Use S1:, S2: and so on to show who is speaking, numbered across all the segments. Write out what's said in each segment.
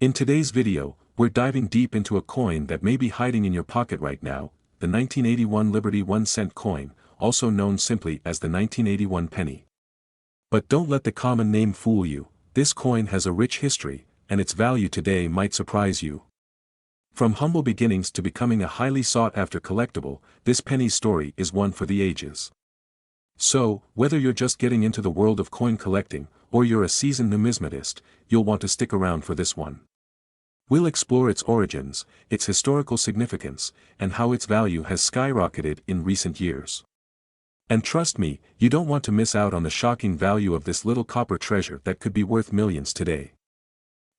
S1: In today's video, we're diving deep into a coin that may be hiding in your pocket right now, the 1981 Liberty 1-cent coin, also known simply as the 1981 penny. But don't let the common name fool you, this coin has a rich history, and its value today might surprise you. From humble beginnings to becoming a highly sought-after collectible, this penny's story is one for the ages. So, whether you're just getting into the world of coin collecting, or you're a seasoned numismatist, you'll want to stick around for this one. We'll explore its origins, its historical significance, and how its value has skyrocketed in recent years. And trust me, you don't want to miss out on the shocking value of this little copper treasure that could be worth millions today.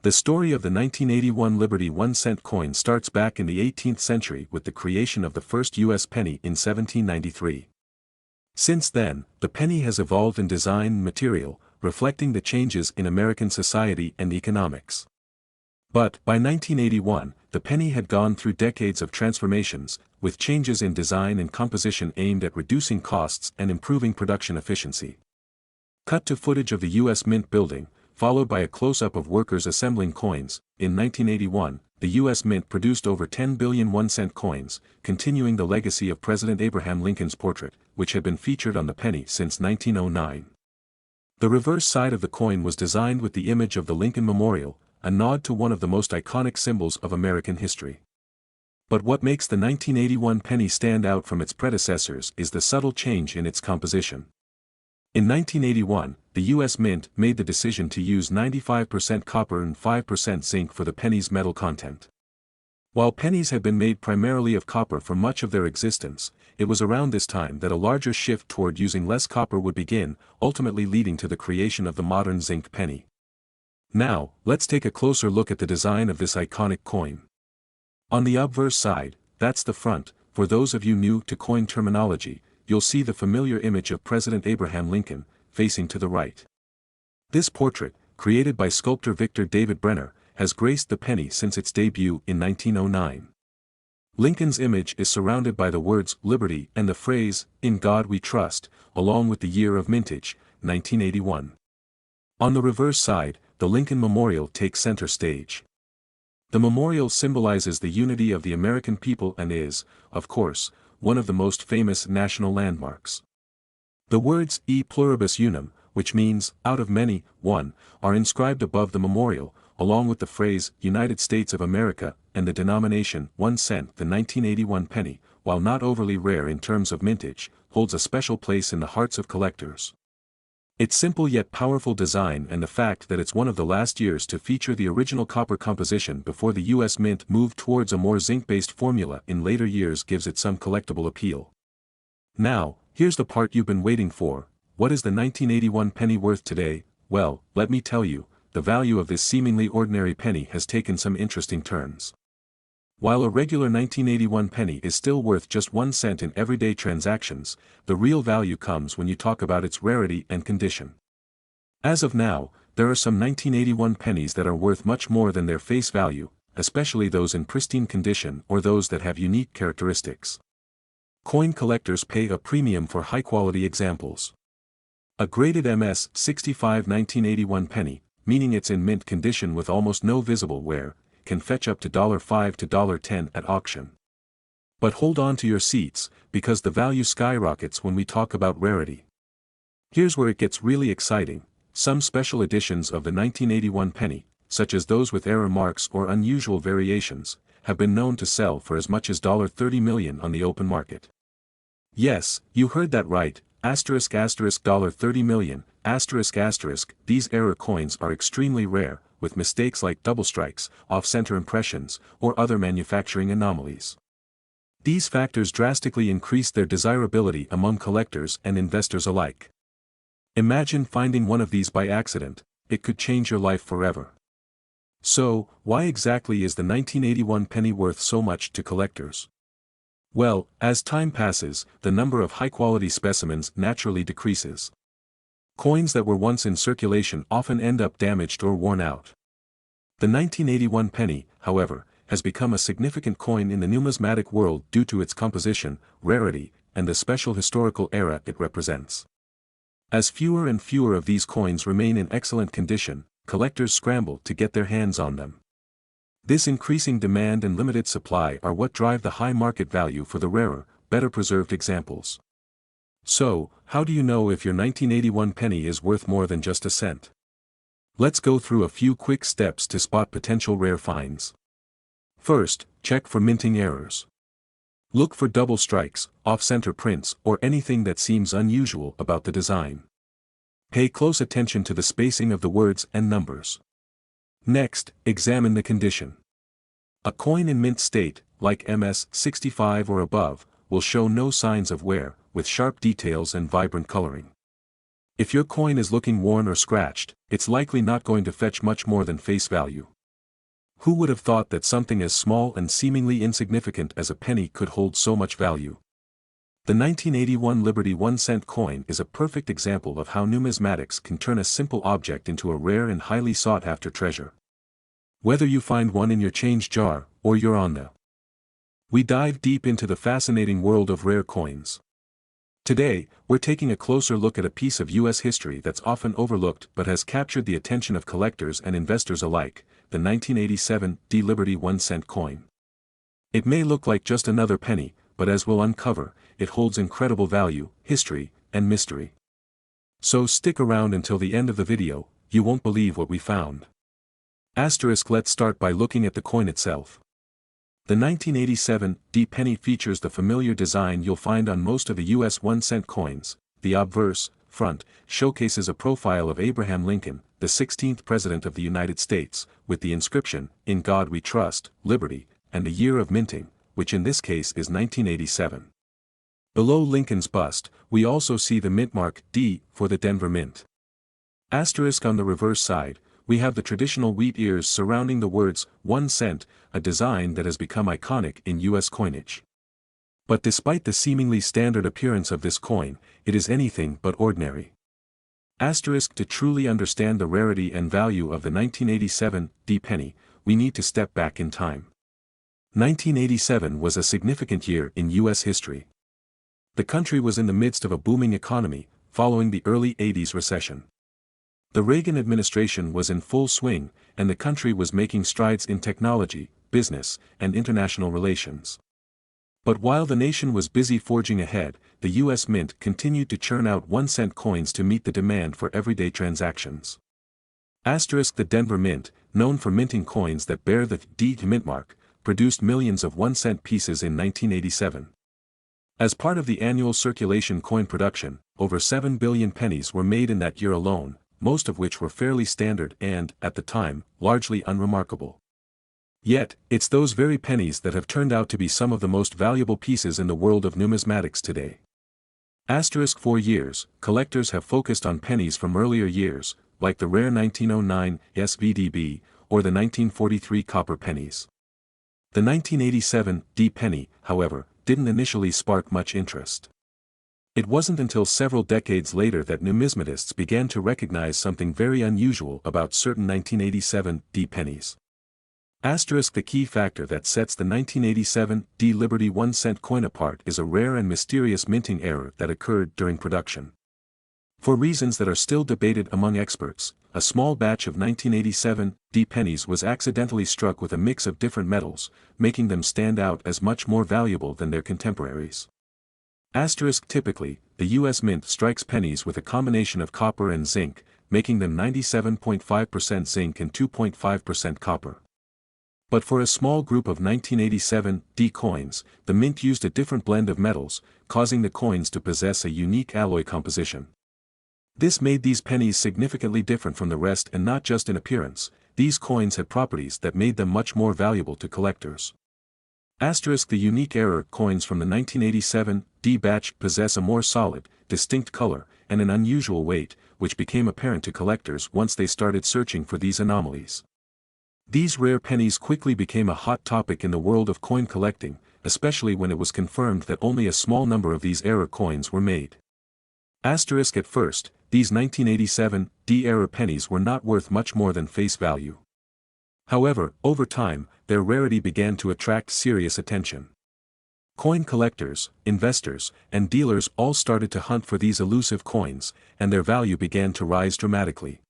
S1: The story of the 1981 Liberty 1-cent coin starts back in the 18th century with the creation of the first U.S. penny in 1793. Since then, the penny has evolved in design and material, reflecting the changes in American society and economics. But, by 1981, the penny had gone through decades of transformations, with changes in design and composition aimed at reducing costs and improving production efficiency. Cut to footage of the U.S. Mint building, followed by a close-up of workers assembling coins. In 1981, the U.S. Mint produced over 10 billion 1-cent coins, continuing the legacy of President Abraham Lincoln's portrait, which had been featured on the penny since 1909. The reverse side of the coin was designed with the image of the Lincoln Memorial, a nod to one of the most iconic symbols of American history. But what makes the 1981 penny stand out from its predecessors is the subtle change in its composition. In 1981, the U.S. Mint made the decision to use 95% copper and 5% zinc for the penny's metal content. While pennies had been made primarily of copper for much of their existence, it was around this time that a larger shift toward using less copper would begin, ultimately leading to the creation of the modern zinc penny. Now, let's take a closer look at the design of this iconic coin. On the obverse side, that's the front. For those of you new to coin terminology, you'll see the familiar image of President Abraham Lincoln, facing to the right. This portrait, created by sculptor Victor David Brenner, has graced the penny since its debut in 1909. Lincoln's image is surrounded by the words "Liberty" and the phrase, "In God We Trust," along with the year of mintage, 1981. On the reverse side, the Lincoln Memorial takes center stage. The memorial symbolizes the unity of the American people and is, of course, one of the most famous national landmarks. The words "E pluribus unum," which means, out of many, one, are inscribed above the memorial, along with the phrase, United States of America, and the denomination, 1 cent. The 1981 penny, while not overly rare in terms of mintage, holds a special place in the hearts of collectors. Its simple yet powerful design and the fact that it's one of the last years to feature the original copper composition before the U.S. Mint moved towards a more zinc-based formula in later years gives it some collectible appeal. Now, here's the part you've been waiting for. What is the 1981 penny worth today? Well, let me tell you, the value of this seemingly ordinary penny has taken some interesting turns. While a regular 1981 penny is still worth just 1 cent in everyday transactions, the real value comes when you talk about its rarity and condition. As of now, there are some 1981 pennies that are worth much more than their face value, especially those in pristine condition or those that have unique characteristics. Coin collectors pay a premium for high-quality examples. A graded MS 65 1981 penny, meaning it's in mint condition with almost no visible wear, can fetch up to $5 to $10 at auction. But hold on to your seats, because the value skyrockets when we talk about rarity. Here's where it gets really exciting. Some special editions of the 1981 penny, such as those with error marks or unusual variations, have been known to sell for as much as $30 million on the open market. Yes, you heard that right, $30 million, these error coins are extremely rare, with mistakes like double strikes, off-center impressions, or other manufacturing anomalies. These factors drastically increase their desirability among collectors and investors alike. Imagine finding one of these by accident, it could change your life forever. So, why exactly is the 1981 penny worth so much to collectors? Well, as time passes, the number of high-quality specimens naturally decreases. Coins that were once in circulation often end up damaged or worn out. The 1981 penny, however, has become a significant coin in the numismatic world due to its composition, rarity, and the special historical era it represents. As fewer and fewer of these coins remain in excellent condition, collectors scramble to get their hands on them. This increasing demand and limited supply are what drive the high market value for the rarer, better preserved examples. So, how do you know if your 1981 penny is worth more than just a cent? Let's go through a few quick steps to spot potential rare finds. First, check for minting errors. Look for double strikes, off-center prints, or anything that seems unusual about the design. Pay close attention to the spacing of the words and numbers. Next, examine the condition. A coin in mint state, like MS 65 or above, will show no signs of wear, with sharp details and vibrant coloring. If your coin is looking worn or scratched, it's likely not going to fetch much more than face value. Who would have thought that something as small and seemingly insignificant as a penny could hold so much value? The 1981 Liberty 1-cent coin is a perfect example of how numismatics can turn a simple object into a rare and highly sought-after treasure. Whether you find one in your change jar, or you're on the we dive deep into the fascinating world of rare coins. Today, we're taking a closer look at a piece of U.S. history that's often overlooked but has captured the attention of collectors and investors alike, the 1987 Liberty 1-cent coin. It may look like just another penny, but as we'll uncover, it holds incredible value, history, and mystery. So stick around until the end of the video, you won't believe what we found. Let's start by looking at the coin itself. The 1987 penny features the familiar design you'll find on most of the U.S. 1-cent coins. The obverse, front, showcases a profile of Abraham Lincoln, the 16th President of the United States, with the inscription, "In God We Trust, Liberty," and the year of minting, which in this case is 1987. Below Lincoln's bust, we also see the mint mark D for the Denver Mint. On the reverse side, we have the traditional wheat ears surrounding the words 1 cent, a design that has become iconic in U.S. coinage. But despite the seemingly standard appearance of this coin, it is anything but ordinary. To truly understand the rarity and value of the 1987 penny, we need to step back in time. 1987 was a significant year in U.S. history. The country was in the midst of a booming economy, following the early 80s recession. The Reagan administration was in full swing, and the country was making strides in technology, business, and international relations. But while the nation was busy forging ahead, the U.S. Mint continued to churn out 1-cent coins to meet the demand for everyday transactions. The Denver Mint, known for minting coins that bear the D mint mark, produced millions of 1-cent pieces in 1987. As part of the annual circulation coin production, over 7 billion pennies were made in that year alone, most of which were fairly standard and, at the time, largely unremarkable. Yet, it's those very pennies that have turned out to be some of the most valuable pieces in the world of numismatics today. For years, collectors have focused on pennies from earlier years, like the rare 1909 SVDB, or the 1943 copper pennies. The 1987 penny, however, didn't initially spark much interest. It wasn't until several decades later that numismatists began to recognize something very unusual about certain 1987 pennies. The key factor that sets the 1987 Liberty 1-cent coin apart is a rare and mysterious minting error that occurred during production. For reasons that are still debated among experts, a small batch of 1987 pennies was accidentally struck with a mix of different metals, making them stand out as much more valuable than their contemporaries. Typically, the U.S. Mint strikes pennies with a combination of copper and zinc, making them 97.5% zinc and 2.5% copper. But for a small group of 1987 coins, the Mint used a different blend of metals, causing the coins to possess a unique alloy composition. This made these pennies significantly different from the rest, and not just in appearance, these coins had properties that made them much more valuable to collectors. The unique error coins from the 1987 batch possess a more solid, distinct color, and an unusual weight, which became apparent to collectors once they started searching for these anomalies. These rare pennies quickly became a hot topic in the world of coin collecting, especially when it was confirmed that only a small number of these error coins were made. At first, these 1987 error pennies were not worth much more than face value. However, over time, their rarity began to attract serious attention. Coin collectors, investors, and dealers all started to hunt for these elusive coins, and their value began to rise dramatically.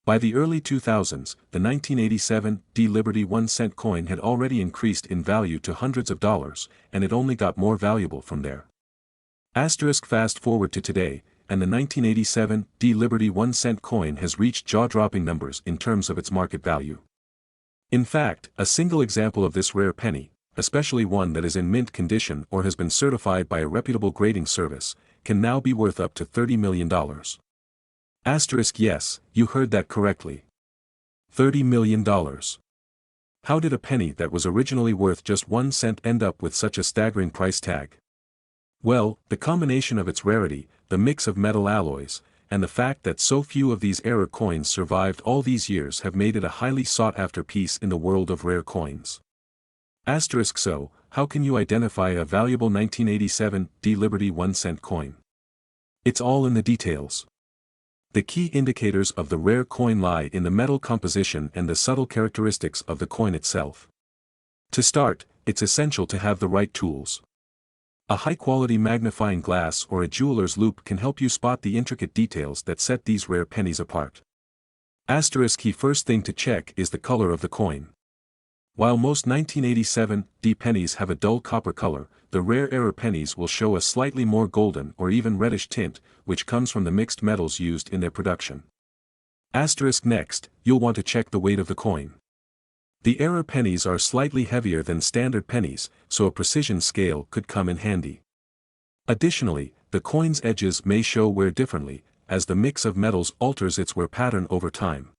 S1: By the early 2000s, the 1987 D Liberty 1-cent coin had already increased in value to hundreds of dollars, and it only got more valuable from there. Fast forward to today, and the 1987 D Liberty 1-cent coin has reached jaw-dropping numbers in terms of its market value. In fact, a single example of this rare penny, especially one that is in mint condition or has been certified by a reputable grading service, can now be worth up to $30 million. Yes, you heard that correctly. $30 million. How did a penny that was originally worth just 1 cent end up with such a staggering price tag? Well, the combination of its rarity, the mix of metal alloys, and the fact that so few of these error coins survived all these years have made it a highly sought-after piece in the world of rare coins. So, how can you identify a valuable 1987 D Liberty 1-cent coin? It's all in the details. The key indicators of the rare coin lie in the metal composition and the subtle characteristics of the coin itself. To start, it's essential to have the right tools. A high-quality magnifying glass or a jeweler's loupe can help you spot the intricate details that set these rare pennies apart. Key first thing to check is the color of the coin. While most 1987 D pennies have a dull copper color, the rare error pennies will show a slightly more golden or even reddish tint, which comes from the mixed metals used in their production. Next, you'll want to check the weight of the coin. The error pennies are slightly heavier than standard pennies, so a precision scale could come in handy. Additionally, the coin's edges may show wear differently, as the mix of metals alters its wear pattern over time.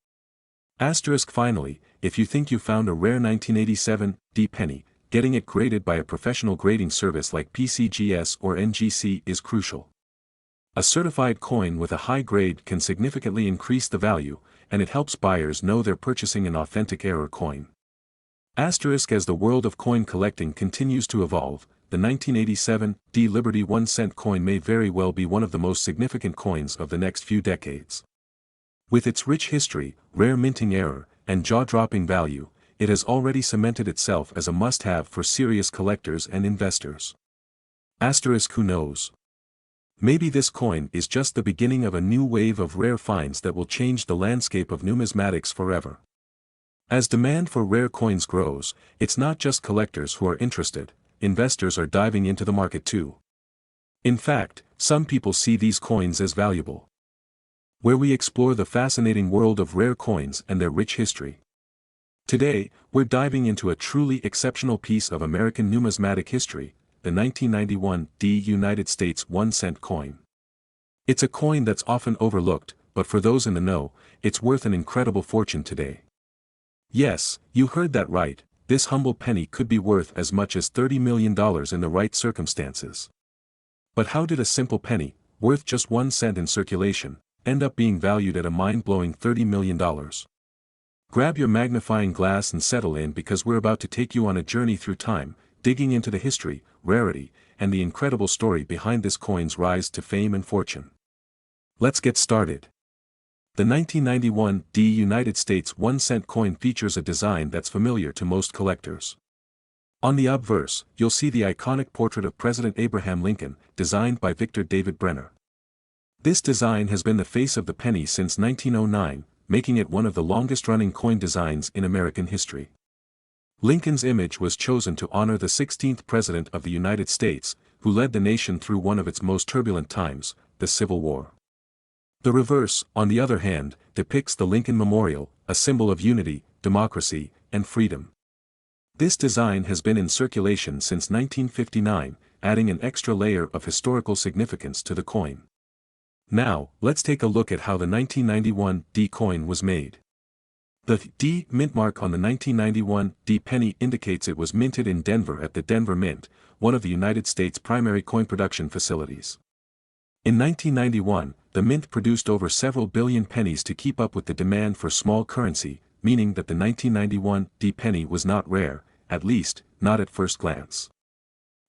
S1: Finally, if you think you found a rare 1987 D penny, getting it graded by a professional grading service like PCGS or NGC is crucial. A certified coin with a high grade can significantly increase the value, and it helps buyers know they're purchasing an authentic error coin. As the world of coin collecting continues to evolve, the 1987 D Liberty 1-cent coin may very well be one of the most significant coins of the next few decades. With its rich history, rare minting error, and jaw-dropping value, it has already cemented itself as a must-have for serious collectors and investors. Who knows? Maybe this coin is just the beginning of a new wave of rare finds that will change the landscape of numismatics forever. As demand for rare coins grows, it's not just collectors who are interested, investors are diving into the market too. In fact, some people see these coins as valuable. Where we explore the fascinating world of rare coins and their rich history. Today, we're diving into a truly exceptional piece of American numismatic history, the 1991 D United States 1-cent coin. It's a coin that's often overlooked, but for those in the know, it's worth an incredible fortune today. Yes, you heard that right, this humble penny could be worth as much as $30 million in the right circumstances. But how did a simple penny, worth just 1 cent in circulation, end up being valued at a mind-blowing $30 million? Grab your magnifying glass and settle in, because we're about to take you on a journey through time, digging into the history, rarity, and the incredible story behind this coin's rise to fame and fortune. Let's get started. The 1991 D United States 1-cent coin features a design that's familiar to most collectors. On the obverse, you'll see the iconic portrait of President Abraham Lincoln, designed by Victor David Brenner. This design has been the face of the penny since 1909, making it one of the longest-running coin designs in American history. Lincoln's image was chosen to honor the 16th President of the United States, who led the nation through one of its most turbulent times, the Civil War. The reverse, on the other hand, depicts the Lincoln Memorial, a symbol of unity, democracy, and freedom. This design has been in circulation since 1959, adding an extra layer of historical significance to the coin. Now, let's take a look at how the 1991 D coin was made. The D mint mark on the 1991 D penny indicates it was minted in Denver at the Denver Mint, one of the United States' primary coin production facilities. In 1991, the mint produced over several billion pennies to keep up with the demand for small currency, meaning that the 1991 D penny was not rare, at least, not at first glance.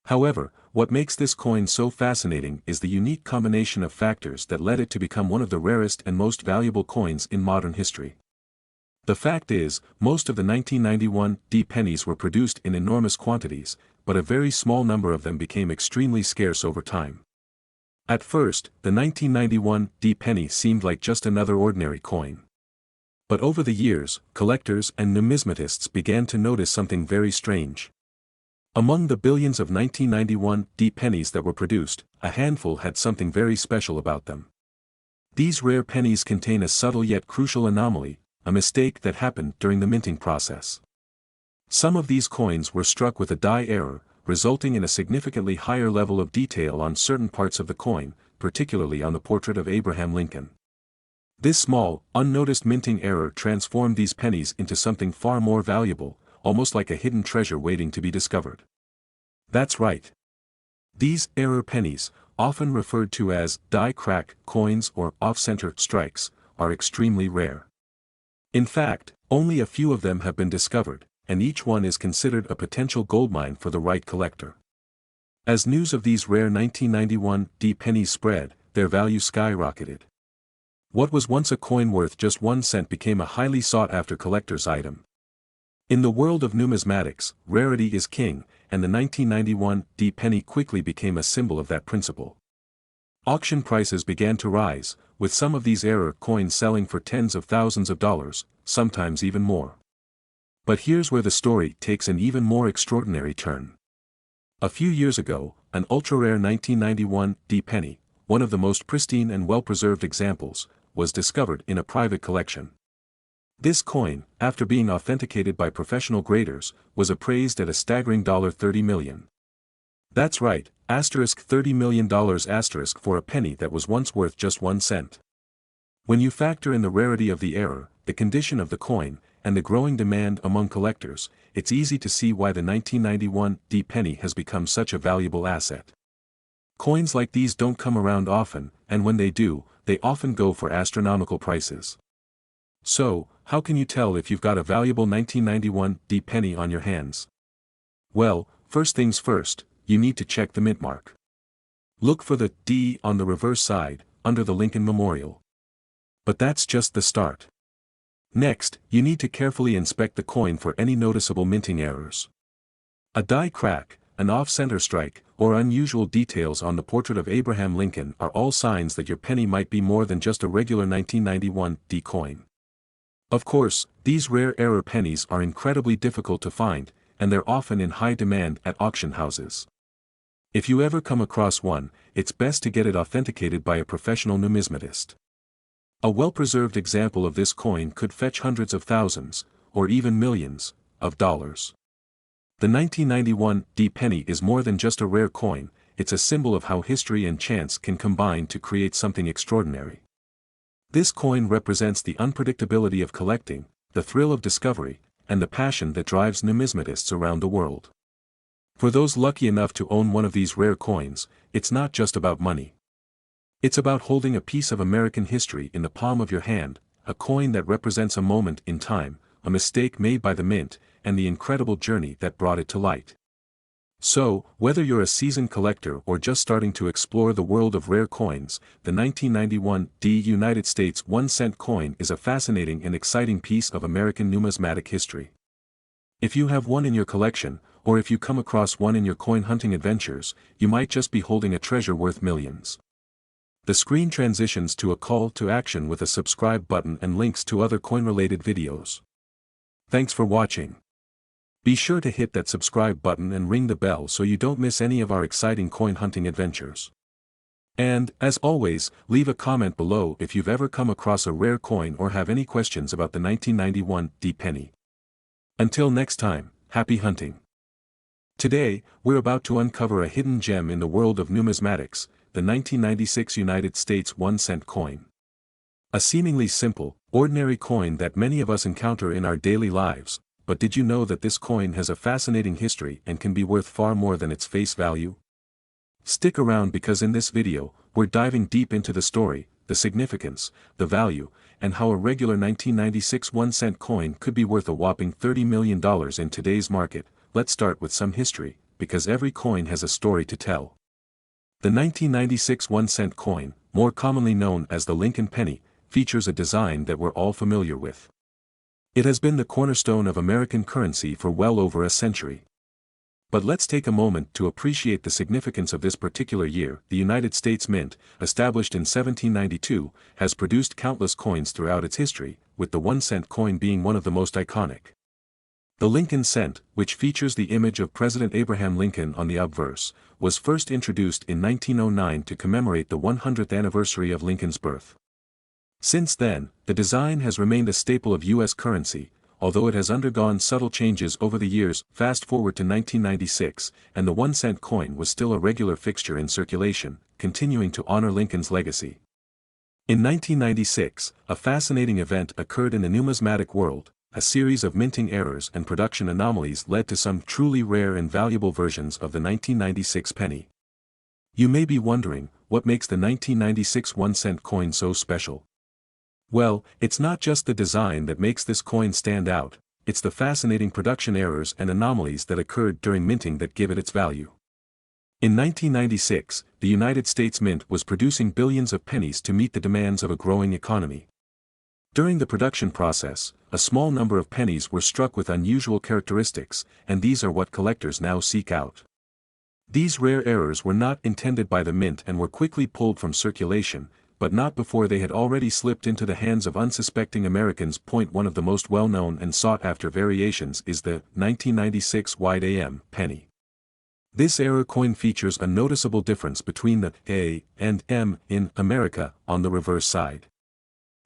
S1: However, what makes this coin so fascinating is the unique combination of factors that led it to become one of the rarest and most valuable coins in modern history. The fact is, most of the 1991 D pennies were produced in enormous quantities, but a very small number of them became extremely scarce over time. At first, the 1991 D penny seemed like just another ordinary coin. But over the years, collectors and numismatists began to notice something very strange. Among the billions of 1991 pennies that were produced, a handful had something very special about them. These rare pennies contain a subtle yet crucial anomaly, a mistake that happened during the minting process. Some of these coins were struck with a die error, resulting in a significantly higher level of detail on certain parts of the coin, particularly on the portrait of Abraham Lincoln. This small, unnoticed minting error transformed these pennies into something far more valuable, almost like a hidden treasure waiting to be discovered. That's right. These error pennies, often referred to as die-crack coins or off-center strikes, are extremely rare. In fact, only a few of them have been discovered, and each one is considered a potential goldmine for the right collector. As news of these rare 1991 pennies spread, their value skyrocketed. What was once a coin worth just 1 cent became a highly sought-after collector's item. In the world of numismatics, rarity is king, and the 1991 penny quickly became a symbol of that principle. Auction prices began to rise, with some of these error coins selling for tens of thousands of dollars, sometimes even more. But here's where the story takes an even more extraordinary turn. A few years ago, an ultra-rare 1991 penny, one of the most pristine and well-preserved examples, was discovered in a private collection. This coin, after being authenticated by professional graders, was appraised at a staggering $30 million. That's right, $30 million for a penny that was once worth just 1 cent. When you factor in the rarity of the error, the condition of the coin, and the growing demand among collectors, it's easy to see why the 1991 penny has become such a valuable asset. Coins like these don't come around often, and when they do, they often go for astronomical prices. So, how can you tell if you've got a valuable 1991 penny on your hands? Well, first things first, you need to check the mint mark. Look for the D on the reverse side, under the Lincoln Memorial. But that's just the start. Next, you need to carefully inspect the coin for any noticeable minting errors. A die crack, an off-center strike, or unusual details on the portrait of Abraham Lincoln are all signs that your penny might be more than just a regular 1991 coin. Of course, these rare error pennies are incredibly difficult to find, and they're often in high demand at auction houses. If you ever come across one, it's best to get it authenticated by a professional numismatist. A well-preserved example of this coin could fetch hundreds of thousands, or even millions, of dollars. The 1991 penny is more than just a rare coin, it's a symbol of how history and chance can combine to create something extraordinary. This coin represents the unpredictability of collecting, the thrill of discovery, and the passion that drives numismatists around the world. For those lucky enough to own one of these rare coins, it's not just about money. It's about holding a piece of American history in the palm of your hand, a coin that represents a moment in time, a mistake made by the mint, and the incredible journey that brought it to light. So, whether you're a seasoned collector or just starting to explore the world of rare coins, the 1991 United States 1-cent coin is a fascinating and exciting piece of American numismatic history. If you have one in your collection, or if you come across one in your coin hunting adventures, you might just be holding a treasure worth millions. The screen transitions to a call to action with a subscribe button and links to other coin-related videos. Thanks for watching. Be sure to hit that subscribe button and ring the bell so you don't miss any of our exciting coin hunting adventures. And, as always, leave a comment below if you've ever come across a rare coin or have any questions about the 1991 penny. Until next time, happy hunting. Today, we're about to uncover a hidden gem in the world of numismatics, the 1996 United States 1-cent coin. A seemingly simple, ordinary coin that many of us encounter in our daily lives, but did you know that this coin has a fascinating history and can be worth far more than its face value? Stick around because in this video, we're diving deep into the story, the significance, the value, and how a regular 1996 1-cent coin could be worth a whopping $30 million in today's market. Let's start with some history, because every coin has a story to tell. The 1996 1-cent coin, more commonly known as the Lincoln penny, features a design that we're all familiar with. It has been the cornerstone of American currency for well over a century. But let's take a moment to appreciate the significance of this particular year. The United States Mint, established in 1792, has produced countless coins throughout its history, with the 1-cent coin being one of the most iconic. The Lincoln cent, which features the image of President Abraham Lincoln on the obverse, was first introduced in 1909 to commemorate the 100th anniversary of Lincoln's birth. Since then, the design has remained a staple of U.S. currency, although it has undergone subtle changes over the years. Fast forward to 1996, and the 1-cent coin was still a regular fixture in circulation, continuing to honor Lincoln's legacy. In 1996, a fascinating event occurred in the numismatic world. A series of minting errors and production anomalies led to some truly rare and valuable versions of the 1996 penny. You may be wondering, what makes the 1996 1-cent coin so special? Well, it's not just the design that makes this coin stand out, it's the fascinating production errors and anomalies that occurred during minting that give it its value. In 1996, the United States Mint was producing billions of pennies to meet the demands of a growing economy. During the production process, a small number of pennies were struck with unusual characteristics, and these are what collectors now seek out. These rare errors were not intended by the mint and were quickly pulled from circulation, but not before they had already slipped into the hands of unsuspecting Americans. One of the most well-known and sought-after variations is the 1996 wide AM penny. This error coin features a noticeable difference between the A and M in America on the reverse side.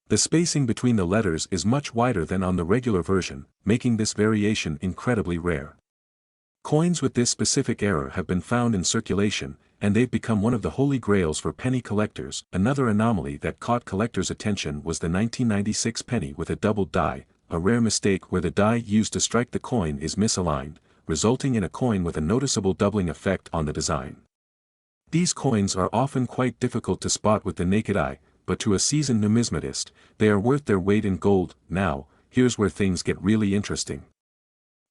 S1: The spacing between the letters is much wider than on the regular version, making this variation incredibly rare. Coins with this specific error have been found in circulation, and they've become one of the holy grails for penny collectors. Another anomaly that caught collectors' attention was the 1996 penny with a doubled die, a rare mistake where the die used to strike the coin is misaligned, resulting in a coin with a noticeable doubling effect on the design. These coins are often quite difficult to spot with the naked eye, but to a seasoned numismatist, they are worth their weight in gold. Now, here's where things get really interesting.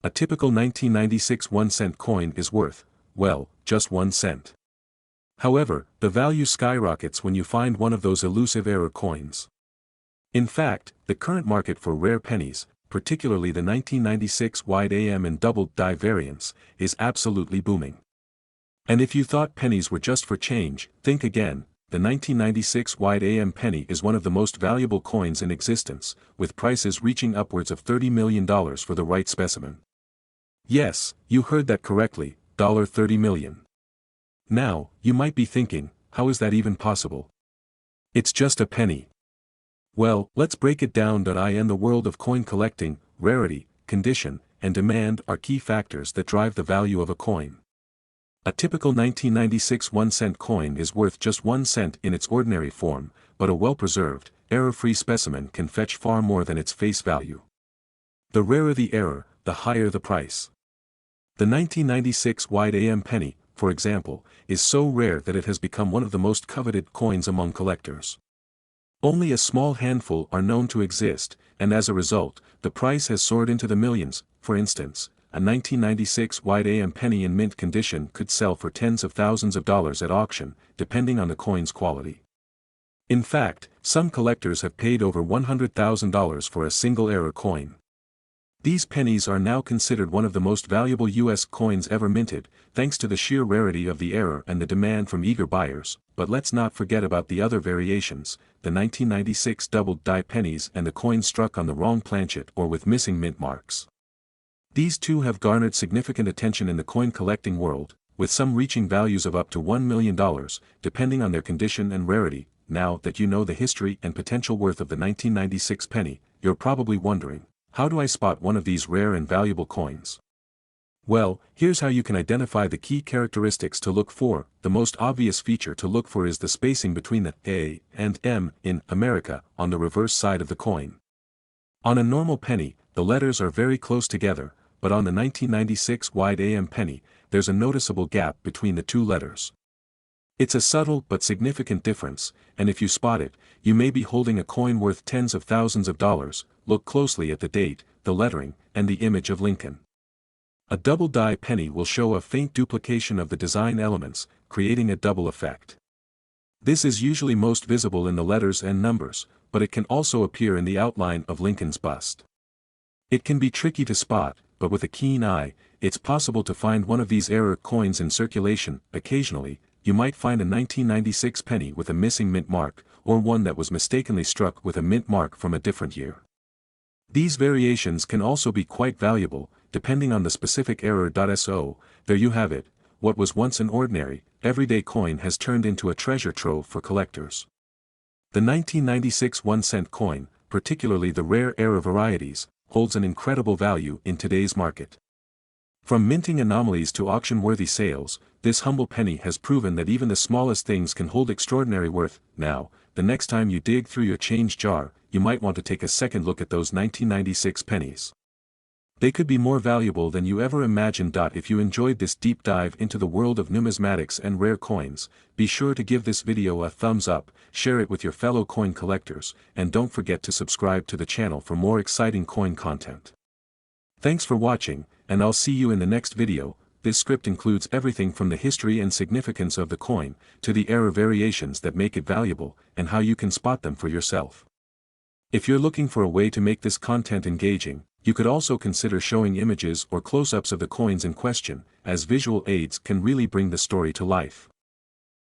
S1: A typical 1996 1-cent coin is worth, well, just 1 cent. However, the value skyrockets when you find one of those elusive error coins. In fact, the current market for rare pennies, particularly the 1996 wide AM and doubled die variants, is absolutely booming. And if you thought pennies were just for change, think again. The 1996 wide AM penny is one of the most valuable coins in existence, with prices reaching upwards of $30 million for the right specimen. Yes, you heard that correctly, $30 million. Now, you might be thinking, how is that even possible? It's just a penny. Well, let's break it down. In the world of coin collecting, rarity, condition, and demand are key factors that drive the value of a coin. A typical 1996 1-cent coin is worth just 1 cent in its ordinary form, but a well-preserved, error-free specimen can fetch far more than its face value. The rarer the error, the higher the price. The 1996 wide AM penny, for example, is so rare that it has become one of the most coveted coins among collectors. Only a small handful are known to exist, and as a result, the price has soared into the millions. For instance, a 1996 wide AM penny in mint condition could sell for tens of thousands of dollars at auction, depending on the coin's quality. In fact, some collectors have paid over $100,000 for a single error coin. These pennies are now considered one of the most valuable U.S. coins ever minted, thanks to the sheer rarity of the error and the demand from eager buyers. But let's not forget about the other variations, the 1996 doubled die pennies and the coins struck on the wrong planchet or with missing mint marks. These two have garnered significant attention in the coin collecting world, with some reaching values of up to $1 million, depending on their condition and rarity. Now that you know the history and potential worth of the 1996 penny, you're probably wondering, how do I spot one of these rare and valuable coins? Well, here's how you can identify the key characteristics to look for. The most obvious feature to look for is the spacing between the A and M in America on the reverse side of the coin. On a normal penny, the letters are very close together, but on the 1996 wide AM penny, there's a noticeable gap between the two letters. It's a subtle but significant difference, and if you spot it, you may be holding a coin worth tens of thousands of dollars. Look closely at the date, the lettering, and the image of Lincoln. A double die penny will show a faint duplication of the design elements, creating a double effect. This is usually most visible in the letters and numbers, but it can also appear in the outline of Lincoln's bust. It can be tricky to spot, but with a keen eye, it's possible to find one of these error coins in circulation. Occasionally, you might find a 1996 penny with a missing mint mark, or one that was mistakenly struck with a mint mark from a different year. These variations can also be quite valuable, depending on the specific error. So, there you have it, what was once an ordinary, everyday coin has turned into a treasure trove for collectors. The 1996 1-cent coin, particularly the rare era varieties, holds an incredible value in today's market. From minting anomalies to auction-worthy sales, this humble penny has proven that even the smallest things can hold extraordinary worth. Now, the next time you dig through your change jar, you might want to take a second look at those 1996 pennies. They could be more valuable than you ever imagined. If you enjoyed this deep dive into the world of numismatics and rare coins, be sure to give this video a thumbs up, share it with your fellow coin collectors, and don't forget to subscribe to the channel for more exciting coin content. Thanks for watching, and I'll see you in the next video. This script includes everything from the history and significance of the coin, to the error variations that make it valuable, and how you can spot them for yourself. If you're looking for a way to make this content engaging, you could also consider showing images or close-ups of the coins in question, as visual aids can really bring the story to life.